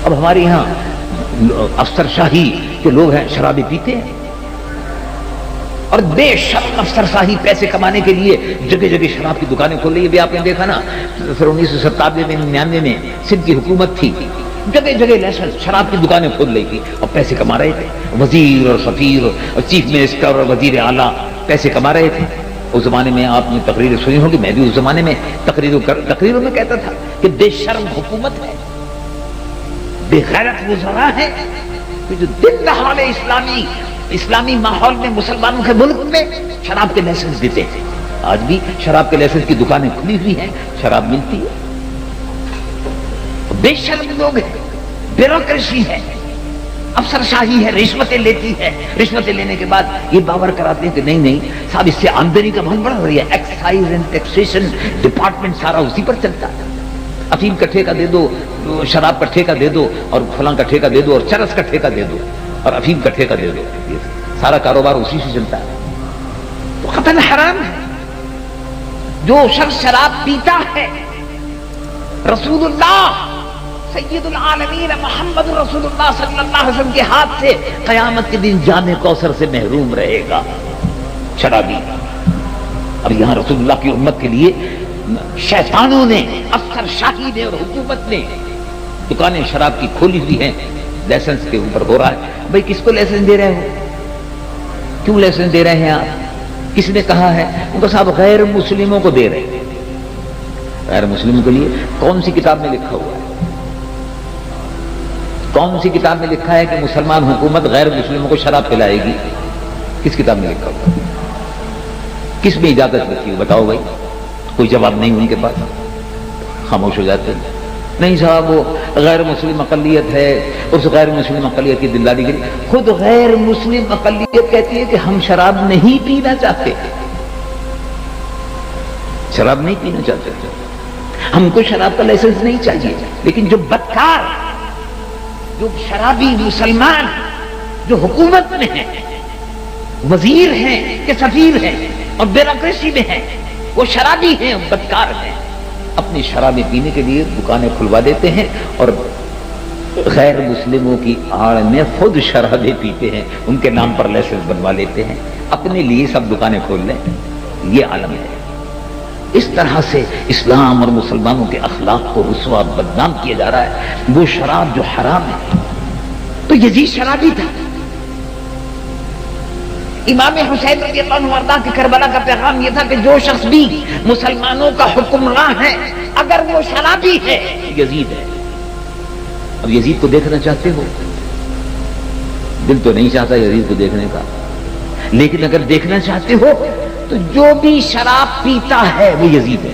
اب ہمارے یہاں افسر شاہی کے لوگ ہیں شرابی پیتے ہیں، اور بے شک افسر شاہی پیسے کمانے کے لیے جگہ جگہ شراب کی دکانیں کھول رہی ہے۔ بھی آپ نے دیکھا نا پھر 1997 میں 99 میں سندھ کی حکومت تھی، جگہ جگہ لائسنس شراب کی دکانیں کھول رہی تھی اور پیسے کما رہے تھے، وزیر اور سفیر اور چیف منسٹر اور وزیر اعلیٰ پیسے کما رہے تھے۔ اس زمانے میں آپ نے تقریریں سنی ہوگی، میں بھی اس زمانے میں تقریروں میں کہتا تھا کہ بے شرم حکومت ہے، بے غیرت وزراء ہے کہ جو دن دہاڑے اسلامی ماحول میں مسلمانوں کے ملک میں شراب کے لائسنس دیتے ہیں۔ آج بھی شراب کے لائسنس کی دکانیں کھلی ہوئی ہیں، شراب ملتی ہے۔ بے شرم لوگ ہیں، بیوروکریسی ہے، افسر شاہی ہے، رشوتیں لیتی ہے، رشوتیں لینے کے بعد یہ باور کراتے ہیں کہ نہیں صاحب اس سے آمدنی کا بہت بڑھ رہی ہے، ایکسائز اینڈ ٹیکسیشن ڈپارٹمنٹ سارا اسی پر چلتا ہے، افیم کا ٹھیکہ دے دو، شراب کا ٹھیکہ دے دو، اور فلاں کا ٹھیکہ دے دو، اور چرس کا ٹھیکہ دے دو، اور افیم کا ٹھیکہ دے دو، یہ سارا کاروبار اسی سے چلتا ہے۔ تو قطعاً حرام ہے۔ جو شخص شراب پیتا ہے، رسول اللہ سید العالمین محمد رسول اللہ صلی اللہ علیہ وسلم کے ہاتھ سے قیامت کے دن جام کوثر سے محروم رہے گا شرابی۔ اب یہاں رسول اللہ کی امت کے لیے شیطانوں نے، افسر شاہی نے اور حکومت نے دکانیں شراب کی کھولی ہوئی ہیں، لائسنس کے اوپر ہو رہا ہے۔ بھائی کس کو لائسنس دے رہے ہو؟ کیوں لائسنس دے رہے ہیں آپ؟ کس نے کہا ہے؟ ان کو صاحب غیر مسلموں کو دے رہے ہیں۔ غیر مسلموں کے لیے کون سی کتاب میں لکھا ہوا ہے؟ کون سی کتاب میں لکھا ہے کہ مسلمان حکومت غیر مسلموں کو شراب پلائے گی؟ کس کتاب میں لکھا ہوا ہے؟ کس میں اجازت رکھی ہو؟ بتاؤ بھائی۔ کوئی جواب نہیں ان کے پاس، خاموش ہو جاتے ہیں۔ نہیں صاحب وہ غیر مسلم اقلیت ہے، اس غیر مسلم اقلیت کی دلداری کے لیے خود غیر مسلم اقلیت کہتی ہے کہ ہم شراب نہیں پینا چاہتے، شراب نہیں پینا چاہتے، ہم کو شراب کا لائسنس نہیں چاہیے۔ لیکن جو بدکار، جو شرابی مسلمان جو حکومت میں ہیں، وزیر ہیں کہ سفیر ہیں اور بیوروکریسی میں ہیں، وہ شرابی ہیں، بدکار ہیں، اپنی شرابیں پینے کے لیے دکانیں کھلوا دیتے ہیں اور غیر مسلموں کی آڑ میں خود شرابیں پیتے ہیں، ان کے نام پر لائسنس بنوا لیتے ہیں، اپنے لیے سب دکانیں کھول لیں۔ یہ عالم ہے۔ اس طرح سے اسلام اور مسلمانوں کے اخلاق کو رسوا بدنام کیا جا رہا ہے۔ وہ شراب جو حرام ہے، تو یزید شرابی تھا۔ امام حسین رضی اللہ عنہ وارضاہ کے کربلا کا پیغام یہ تھا کہ جو شخص بھی مسلمانوں کا حکمراں ہے اگر وہ شرابی ہے یزید ہے۔ اب یزید کو دیکھنا چاہتے ہو؟ دل تو نہیں چاہتا یزید کو دیکھنے کا، لیکن اگر دیکھنا چاہتے ہو تو جو بھی شراب پیتا ہے وہ یزید ہے،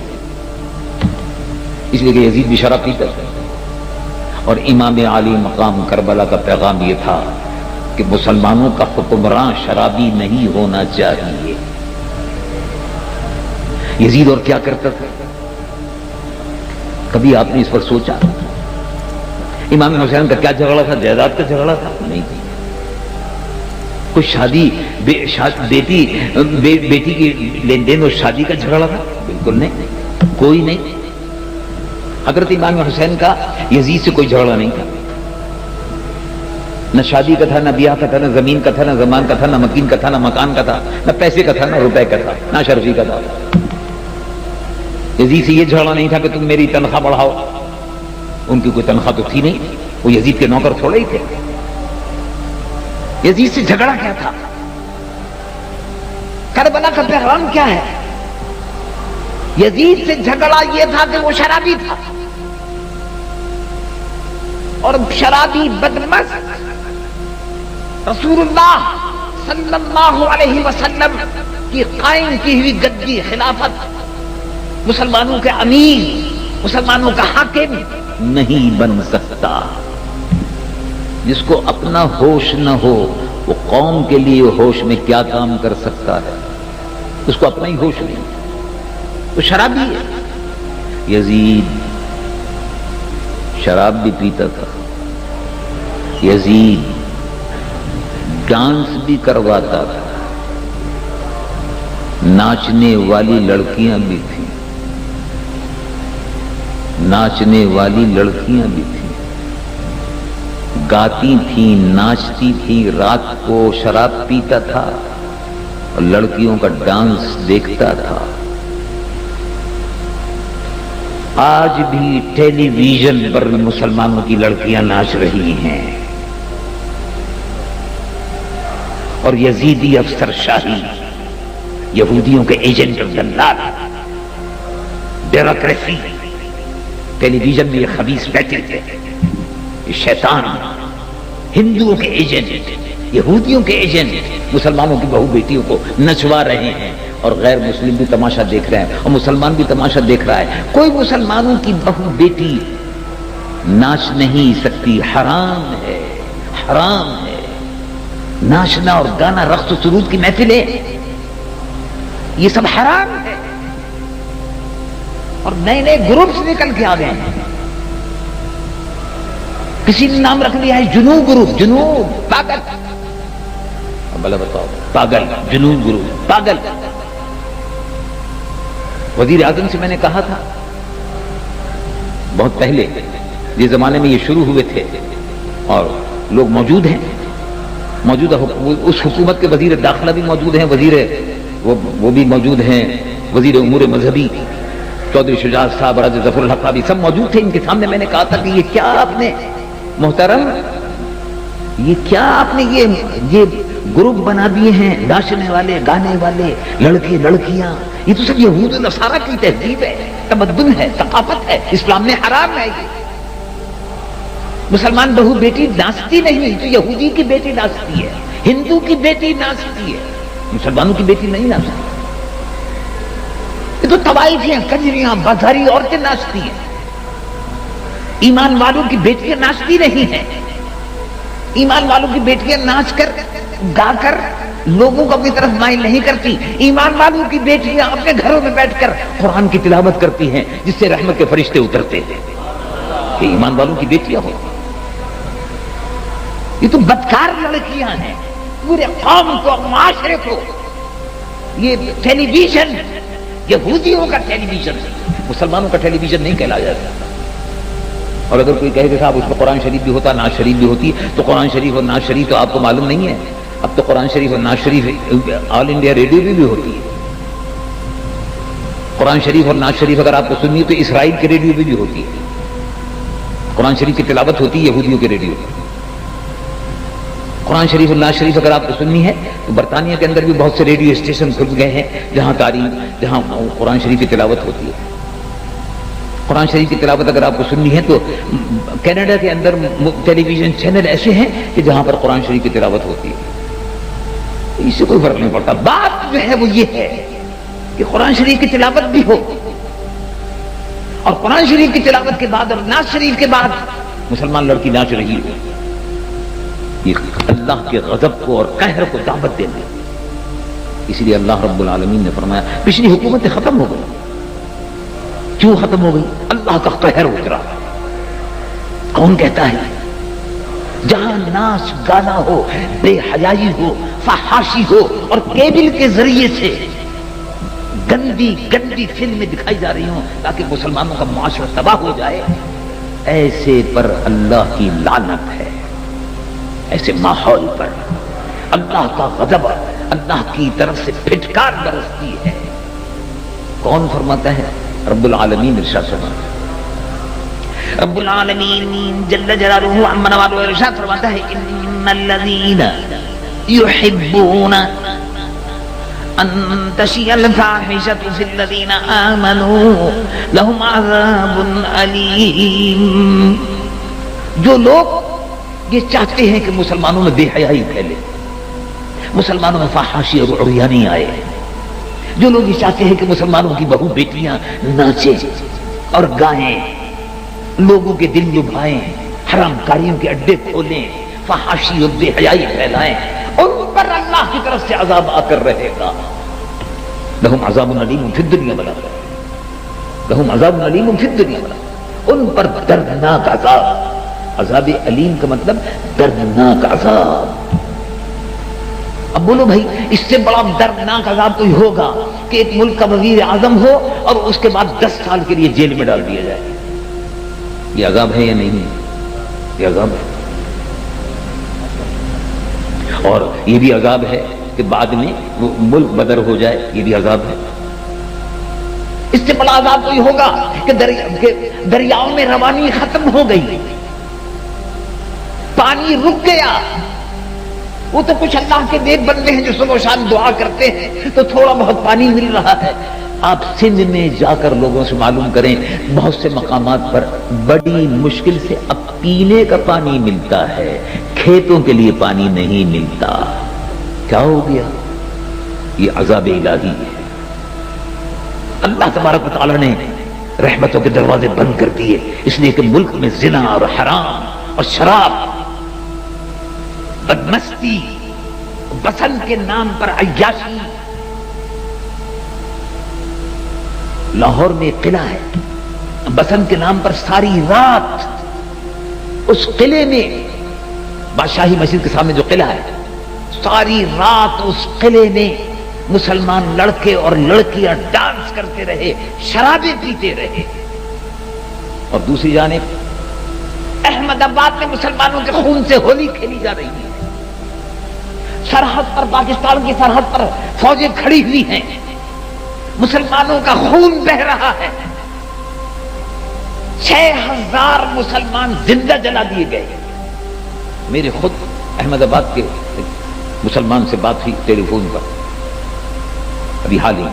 اس لیے کہ یزید بھی شراب پیتا تھا۔ اور امام عالی مقام کربلا کا پیغام یہ تھا کہ مسلمانوں کا حکمراں شرابی نہیں ہونا چاہیے۔ یزید اور کیا کرتا تھا؟ کبھی آپ نے اس پر سوچا؟ امام حسین کا کیا جھگڑا تھا؟ جائیداد کا جھگڑا تھا؟ نہیں تھی۔ کوئی شادی بیٹی کی لین دین اور شادی کا جھگڑا تھا؟ بالکل نہیں، کوئی نہیں۔ حضرت امام حسین کا یزید سے کوئی جھگڑا نہیں تھا، نہ شادی کا تھا، نہ بیاہ کا تھا، نہ زمین کا تھا، نہ زمان کا تھا، نہ مکین کا تھا، نہ مکان کا تھا، نہ پیسے کا تھا، نہ روپے کا تھا، نہ شرفی کا تھا۔ یزید سے یہ جھگڑا نہیں تھا کہ تم میری تنخواہ بڑھاؤ، ان کی کوئی تنخواہ تو تھی نہیں، وہ یزید کے نوکر تھوڑے ہی تھے۔ یزید سے جھگڑا کیا تھا؟ کربلا کا پیغام کیا ہے؟ یزید سے جھگڑا یہ تھا کہ وہ شرابی تھا، اور شرابی بدمست رسول اللہ صلی اللہ علیہ وسلم کی قائم کی ہوئی گدی خلافت، مسلمانوں کے امیر، مسلمانوں کا حاکم نہیں بن سکتا۔ جس کو اپنا ہوش نہ ہو وہ قوم کے لیے ہوش میں کیا کام کر سکتا ہے؟ اس کو اپنا ہی ہوش نہیں، تو شرابی ہے۔ یزید شراب بھی پیتا تھا، یزید ڈانس بھی کرواتا تھا، ناچنے والی لڑکیاں بھی تھیں، ناچنے والی لڑکیاں بھی تھیں۔ گاتی تھیں، ناچتی تھیں، رات کو شراب پیتا تھا اور لڑکیوں کا ڈانس دیکھتا تھا۔ آج بھی ٹیلی ویژن پر مسلمانوں کی لڑکیاں ناچ رہی ہیں، اور یزیدی افسر شاہی، یہودیوں کے ایجنٹ اور دلال، بیوروکریسی، ٹیلی ویژن میں یہ خبیث بیٹھے تھے، یہ شیطان، ہندوؤں کے ایجنٹ، یہودیوں کے ایجنٹ مسلمانوں کی بہو بیٹیوں کو نچوا رہے ہیں، اور غیر مسلم بھی تماشا دیکھ رہے ہیں، اور مسلمان بھی تماشا دیکھ رہا ہے۔ کوئی مسلمانوں کی بہو بیٹی ناچ نہیں سکتی، حرام ہے، حرام ہے۔ ناچنا اور گانا، رقص و سرود کی محفلیں، یہ سب حرام ہے، اور نئے نئے گروپس نکل کے آ گئے ہیں۔ کسی نے نام رکھ لیا ہے جنوب گروپ، جنوب پاگل، بھلا بتاؤ، پاگل، جنوب گروپ پاگل۔ وزیر اعظم سے میں نے کہا تھا بہت پہلے، یہ زمانے میں یہ شروع ہوئے تھے، اور لوگ موجود ہیں، موجودہ اس حکومت کے وزیر داخلہ بھی موجود ہیں، وہ بھی موجود ہیں، وزیر امور مذہبی چودھری شجاعت صاحب، راجہ ظفر الحق بھی سب موجود تھے۔ ان کے سامنے میں نے کہا تھا کہ یہ کیا آپ نے محترم، یہ کیا آپ نے یہ گروپ بنا دیے ہیں، ناچنے والے، گانے والے، لڑکے لڑکیاں، یہ تو سب یہود و نصارہ کی تہذیب ہے، تمدن ہے، ثقافت ہے، اسلام نے حرام ہے۔ یہ مسلمان بہو بیٹی ناچتی نہیں، تو یہودی کی بیٹی ناچتی ہے، ہندو کی بیٹی ناچتی ہے، مسلمانوں کی بیٹی نہیں ناچتی۔ یہ تو طوائفیاں، کنجریاں، بازاری عورتیں ناچتی ہیں، ایمان والوں کی بیٹیاں ناچتی نہیں ہیں۔ ایمان والوں کی بیٹیاں ناچ کر، گا کر لوگوں کو اپنی طرف مائل نہیں کرتی۔ ایمان والوں کی بیٹیاں اپنے گھروں میں بیٹھ کر قرآن کی تلاوت کرتی ہیں، جس سے رحمت کے فرشتے اترتے ہیں۔ یہ ایمان والوں کی بیٹیاں ہو، یہ تو بدکار لڑکیاں ہیں، پورے قوم کو، معاشرے کو۔ یہ ٹیلی ویژن یہودیوں کا ٹیلی ویژن، مسلمانوں کا ٹیلی ویژن نہیں کہلایا جاتا۔ اور اگر کوئی کہے کہ صاحب اس میں قرآن شریف بھی ہوتا، نعت شریف بھی ہوتی، تو قرآن شریف اور نعت شریف تو آپ کو معلوم نہیں ہے۔ اب تو قرآن شریف اور نعت شریف آل انڈیا ریڈیو بھی ہوتی ہے۔ قرآن شریف اور نعت شریف اگر آپ کو سننی ہے تو اسرائیل کے ریڈیو بھی ہوتی ہے۔ قرآن شریف کی تلاوت ہوتی ہے یہودیوں کے ریڈیو پر۔ قرآن شریف اور نعت شریف اگر آپ کو سننی ہے تو برطانیہ کے اندر بھی بہت سے ریڈیو اسٹیشن کھل گئے ہیں جہاں جہاں قرآن شریف کی تلاوت ہوتی ہے۔ قرآن شریف کی تلاوت اگر آپ کو سننی ہے تو کینیڈا کے اندر ٹیلی ویژن چینل ایسے ہیں کہ جہاں پر قرآن شریف کی تلاوت ہوتی ہے۔ اس سے کوئی فرق نہیں پڑتا۔ بات جو ہے وہ یہ ہے کہ قرآن شریف کی تلاوت بھی ہو، اور قرآن شریف کی تلاوت کے بعد اور نعت شریف کے بعد مسلمان لڑکی ناچ رہی ہو، یہ اللہ کے غضب کو اور قہر کو دعوت دینا۔ اسی لیے اللہ رب العالمین نے فرمایا پچھلی حکومتیں ختم ہو گئی۔ کیوں ختم ہو گئی؟ اللہ کا قہر اترا۔ کون کہتا ہے؟ جہاں ناچ گانا ہو، بے حیائی ہو، فحاشی ہو، اور کیبل کے ذریعے سے گندی گندی فلمیں دکھائی جا رہی ہوں تاکہ مسلمانوں کا معاشرہ تباہ ہو جائے، ایسے پر اللہ کی لعنت ہے۔ ایسے ماحول پر اللہ کا غضب، اللہ کی طرف سے پھٹکار برستی ہے۔ کون فرماتا ہے؟ رب العالمین ارشاد فرماتا ہے، رب العالمین جل جلالہ عما نوالہ ارشاد فرماتا ہے ان الذین یحبون ان تشیع الفاحشۃ فی الذین آمنوا لہم عذاب علیم۔ جو لوگ یہ چاہتے ہیں کہ مسلمانوں میں بے حیائی پھیلے، مسلمانوں میں فحاشی اور عریانی آئے، جو لوگ یہ چاہتے ہیں کہ مسلمانوں کی بہو بیٹیاں ناچیں اور گائیں، لوگوں کے دل لبھائیں، حرام کاریوں کے اڈے کھولیں، فحاشی اور بے حیائی پھیلائیں، ان پر اللہ کی طرف سے عذاب آ کر رہے گا۔ لہم عذاب علیم فی الدنیا والآخرہ، لہم عذاب علیم فی الدنیا والآخرہ، ان پر دردناک عذاب۔ عذاب علیم کا مطلب دردناک عذاب۔ اب بولو بھائی، اس سے بڑا دردناک عذاب کوئی ہوگا کہ ایک ملک کا وزیر اعظم ہو اور اس کے بعد 10 سال کے لیے جیل میں ڈال دیا جائے؟ یہ عذاب ہے یا نہیں؟ یہ عذاب ہے۔ اور یہ بھی عذاب ہے کہ بعد میں وہ ملک بدر ہو جائے، یہ بھی عذاب ہے۔ اس سے بڑا عذاب کوئی ہوگا کہ دریاؤں میں روانی ختم ہو گئی، پانی رک گیا۔ وہ تو کچھ اللہ کے نیک بندے ہیں جو صبح و شام دعا کرتے ہیں تو تھوڑا بہت پانی مل رہا ہے۔ آپ سندھ میں جا کر لوگوں سے معلوم کریں، بہت سے مقامات پر بڑی مشکل سے اب پینے کا پانی ملتا ہے، کھیتوں کے لیے پانی نہیں ملتا۔ کیا ہو گیا؟ یہ عذاب الہی ہے۔ اللہ تبارک و تعالیٰ نے رحمتوں کے دروازے بند کر دیے، اس لیے کہ ملک میں زنا اور حرام اور شراب، بدمستی، بسنت کے نام پر عیاشی۔ لاہور میں ایک قلعہ ہے، بسنت کے نام پر ساری رات اس قلعے میں، بادشاہی مسجد کے سامنے جو قلعہ ہے، ساری رات اس قلعے میں مسلمان لڑکے اور لڑکیاں ڈانس کرتے رہے، شرابیں پیتے رہے۔ اور دوسری جانب احمد آباد میں مسلمانوں کے خون سے ہولی کھیلی جا رہی ہے، سرحد پر، پاکستان کی سرحد پر فوجیں کھڑی ہوئی ہیں، مسلمانوں کا خون بہ رہا ہے۔ 6000 مسلمان زندہ جلا دیے گئے۔ میرے خود احمد آباد کے مسلمان سے بات ہوئی ٹیلی فون پر ابھی حال ہی،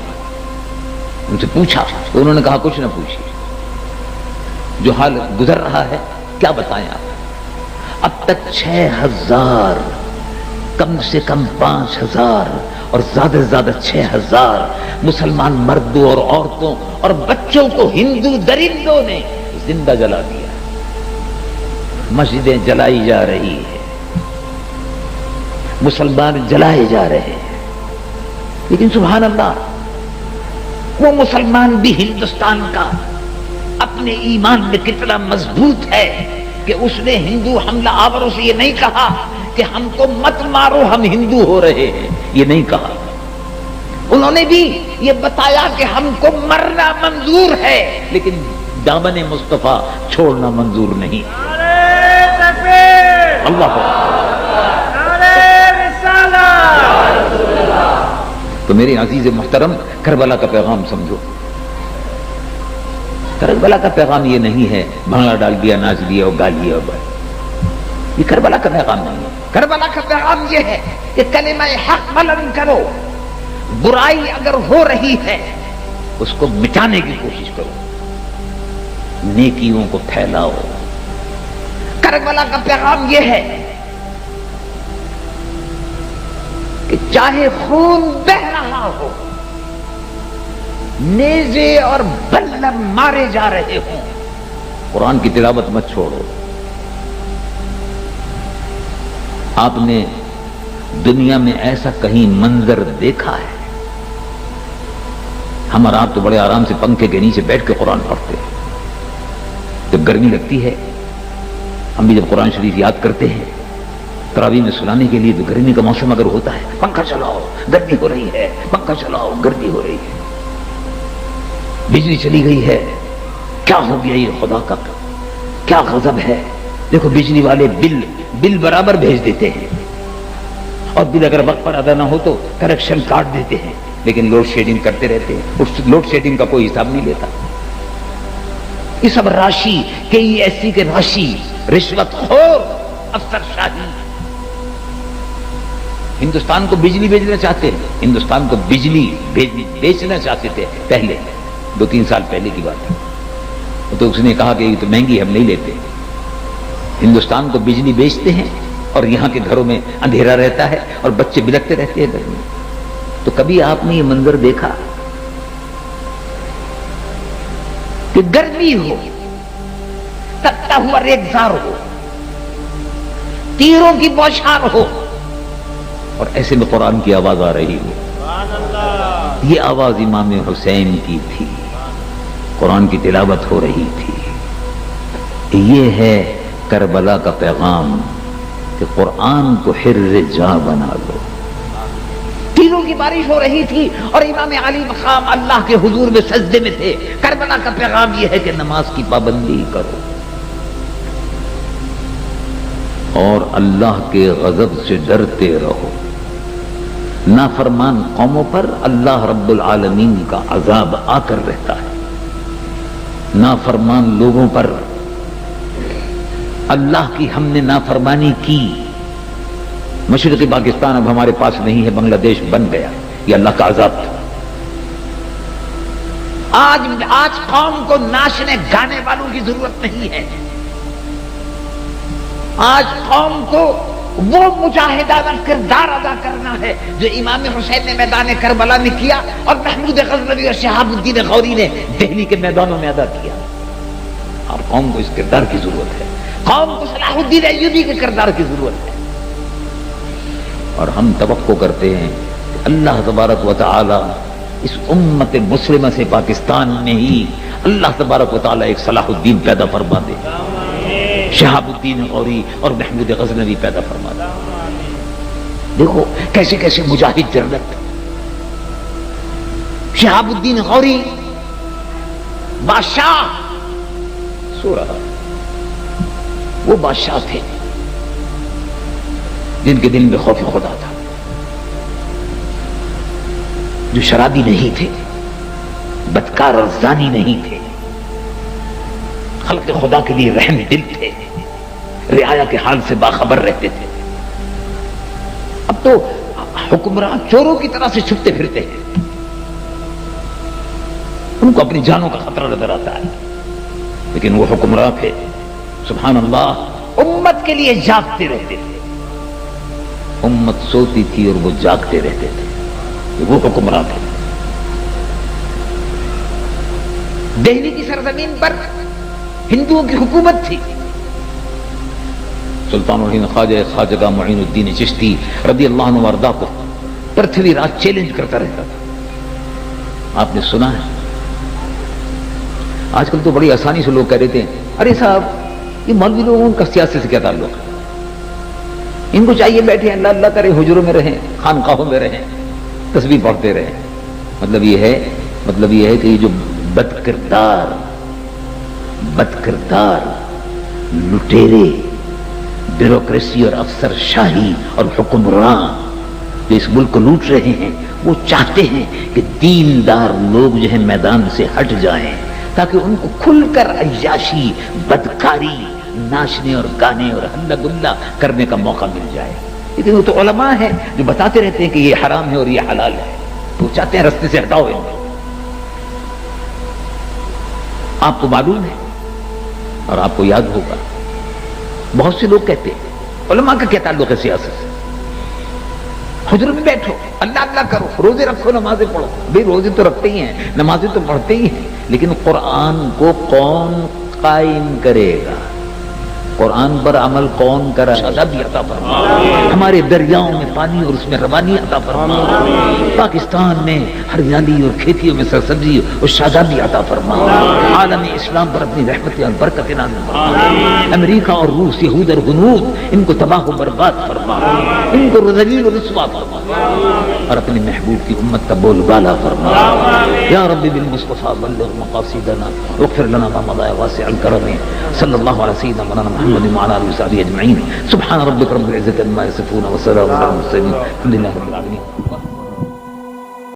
ان سے پوچھا تو انہوں نے کہا کچھ نہ پوچھیے، جو حال گزر رہا ہے کیا بتائیں آپ۔ اب تک 6000، کم سے کم 5000 اور زیادہ سے زیادہ 6000 مسلمان مردوں اور عورتوں اور بچوں کو ہندو درندوں نے زندہ جلا دیا۔ مسجدیں جلائی جا رہی ہے، مسلمان جلائے جا رہے ہیں، لیکن سبحان اللہ، وہ مسلمان بھی ہندوستان کا اپنے ایمان میں کتنا مضبوط ہے کہ اس نے ہندو حملہ آوروں سے یہ نہیں کہا کہ ہم کو مت مارو ہم ہندو ہو رہے ہیں، یہ نہیں کہا۔ انہوں نے بھی یہ بتایا کہ ہم کو مرنا منظور ہے لیکن دامن مصطفیٰ چھوڑنا منظور نہیں۔ اللہ تو میرے عزیز محترم، کربلا کا پیغام سمجھو۔ کربلا کا پیغام یہ نہیں ہے بھنگڑا ڈال دیا، ناچ دیا اور گا لیا، یہ کربلا کا پیغام نہیں ہے۔ کربلا کا پیغام یہ ہے کہ کلمہ حق بلند کرو، برائی اگر ہو رہی ہے اس کو مٹانے کی کوشش کرو، نیکیوں کو پھیلاؤ۔ کربلا کا پیغام یہ ہے کہ چاہے خون بہ رہا ہو، نیزے اور بلم مارے جا رہے ہوں، قرآن کی تلاوت مت چھوڑو۔ آپ نے دنیا میں ایسا کہیں منظر دیکھا ہے؟ ہم اور آپ تو بڑے آرام سے پنکھے کے نیچے بیٹھ کے قرآن پڑھتے ہیں، جب گرمی لگتی ہے ہم بھی جب قرآن شریف یاد کرتے ہیں تراویح میں سنانے کے لیے، تو گرمی کا موسم اگر ہوتا ہے، پنکھا چلاؤ گرمی ہو رہی ہے، پنکھا چلاؤ گرمی ہو رہی ہے، بجلی چلی گئی ہے، کیا ہو گیا یہ خدا کا کیا غضب ہے۔ دیکھو بجلی والے بل برابر بھیج دیتے ہیں، اور بل اگر وقت پر ادا نہ ہو تو کریکشن کاٹ دیتے ہیں، لیکن لوڈ شیڈنگ کرتے رہتے ہیں، اس لوڈ شیڈنگ کا کوئی حساب نہیں لیتا۔ یہ سب راشی KESC کے راشی، رشوت خور افسر شاہی۔ ہندوستان کو بجلی بیچنا چاہتے ہیں، ہندوستان کو بجلی بیچنا چاہتے تھے پہلے، 2-3 سال پہلے کی بات ہے، تو اس نے کہا کہ یہ تو مہنگی ہم نہیں لیتے۔ ہندوستان کو بجلی بیچتے ہیں اور یہاں کے گھروں میں اندھیرا رہتا ہے اور بچے بلکتے رہتے ہیں گھر میں۔ تو کبھی آپ نے یہ منظر دیکھا کہ گرمی ہو، تپتا ہوا ریگزار ہو، تیروں کی بوچھار ہو، اور ایسے میں قرآن کی آواز آ رہی ہو؟ یہ آواز امام حسین کی تھی، قرآن کی تلاوت ہو رہی تھی۔ یہ ہے کربلا کا پیغام کہ قرآن کو حرز جاں بنا لو۔ تیروں کی بارش ہو رہی تھی اور امام علی مقام اللہ کے حضور میں سجدے میں تھے۔ کربلا کا پیغام یہ ہے کہ نماز کی پابندی کرو، اور اللہ کے غضب سے ڈرتے رہو. نافرمان قوموں پر اللہ رب العالمین کا عذاب آ کر رہتا ہے. نافرمان لوگوں پر اللہ کی ہم نے نافرمانی کی. مشرقی پاکستان اب ہمارے پاس نہیں ہے، بنگلہ دیش بن گیا. یہ اللہ کا عذاب تھا. آج قوم کو ناچنے گانے والوں کی ضرورت نہیں ہے. آج قوم کو وہ مجاہدانہ کردار ادا کرنا ہے جو امام حسین نے میدان کربلا میں کیا اور محمود غزنوی اور شہاب الدین غوری نے دہلی کے میدانوں میں ادا کیا. اور قوم کو اس کردار کی ضرورت ہے. قوم کو صلاح الدین ایوبی کے کردار کی ضرورت ہے. اور ہم توقع کرتے ہیں کہ اللہ تبارک و تعالی اس امت مسلمہ سے پاکستان میں ہی اللہ تبارک و تعالی ایک صلاح الدین پیدا فرما دے، شہاب الدین غوری اور محمود غزنوی پیدا فرما دے. دیکھو کیسے کیسے مجاہد جرنت. شہاب الدین غوری بادشاہ سو رہا، وہ بادشاہ تھے جن کے دل میں خوف خدا تھا، جو شرابی نہیں تھے، بدکار اور زانی نہیں تھے، خلق خدا کے لیے رحم دل تھے، رعایا کے حال سے باخبر رہتے تھے. اب تو حکمران چوروں کی طرح سے چھپتے پھرتے ہیں. ان کو اپنی جانوں کا خطرہ نظر آتا ہے، لیکن وہ حکمران تھے سبحان اللہ امت کے لیے جاگتے رہتے تھے. امت سوتی تھی اور وہ جاگتے رہتے تھے. وہ حکمران تھے. دہلی کی سرزمین پر ہندوؤں کی حکومت تھی. سلطان الہند خواجہ معین الدین چشتی رضی اللہ عنہ وارضاہ کو پرتھوی راج چیلنج کرتا رہتا تھا. آپ نے سنا ہے آج کل تو بڑی آسانی سے لوگ کہہ رہے تھے ارے صاحب یہ مولوی لوگوں کا سیاست سے کیا تعلق ہے، ان کو چاہیے بیٹھے اللہ اللہ کرے، حجروں میں رہیں، خانقاہوں میں رہیں، تسبیح پڑھتے رہیں. مطلب یہ ہے کہ یہ جو بدکردار لٹیرے بیوروکریسی اور افسر شاہی اور حکمران جو اس ملک کو لوٹ رہے ہیں وہ چاہتے ہیں کہ دیندار لوگ جو ہے میدان سے ہٹ جائیں تاکہ ان کو کھل کر عیاشی، بدکاری، ناچنے اور گانے اور ہلا گلا کرنے کا موقع مل جائے. لیکن وہ تو علماء ہیں جو بتاتے رہتے ہیں کہ یہ حرام ہے اور یہ حلال ہے. وہ چاہتے ہیں رستے سے ہٹاؤ ان کو. آپ کو معلوم ہے اور آپ کو یاد ہوگا بہت سے لوگ کہتے ہیں علماء کا کیا تعلق ہے سیاست سے، حجر میں بیٹھو اللہ اللہ کرو، روزے رکھو، نمازیں پڑھو. بھئی روزے تو رکھتے ہی ہیں، نمازیں تو پڑھتے ہی ہیں، لیکن قرآن کو کون قائم کرے گا؟ قرآن پر عمل کون کرا؟ شادابی عطا فرما. ہمارے دریاؤں میں پانی اور اس میں روانی عطا فرما. پاکستان میں ہریالی اور کھیتیوں میں سرسبزی اور شادابی عطا فرما. عالم اسلام پر اپنی رحمت اور برکت نازل فرما. امریکہ اور روس، یہود اور ہنود، ان کو تباہ و برباد فرما، ان کو ذلیل و رسوا فرما، اور اپنے محبوب کی امت کا بول بالا فرما. یا رب بالمصطفى بلغ مقاصدنا واغفر لنا ما مضى واسع الكرم. صلی اللہ علیہ سیدنا مولانا محمد وعلى آله وصحبه اجمعین. سبحان ربک رب العزة عما یصفون وسلام علی المرسلین الحمد للہ رب العالمین.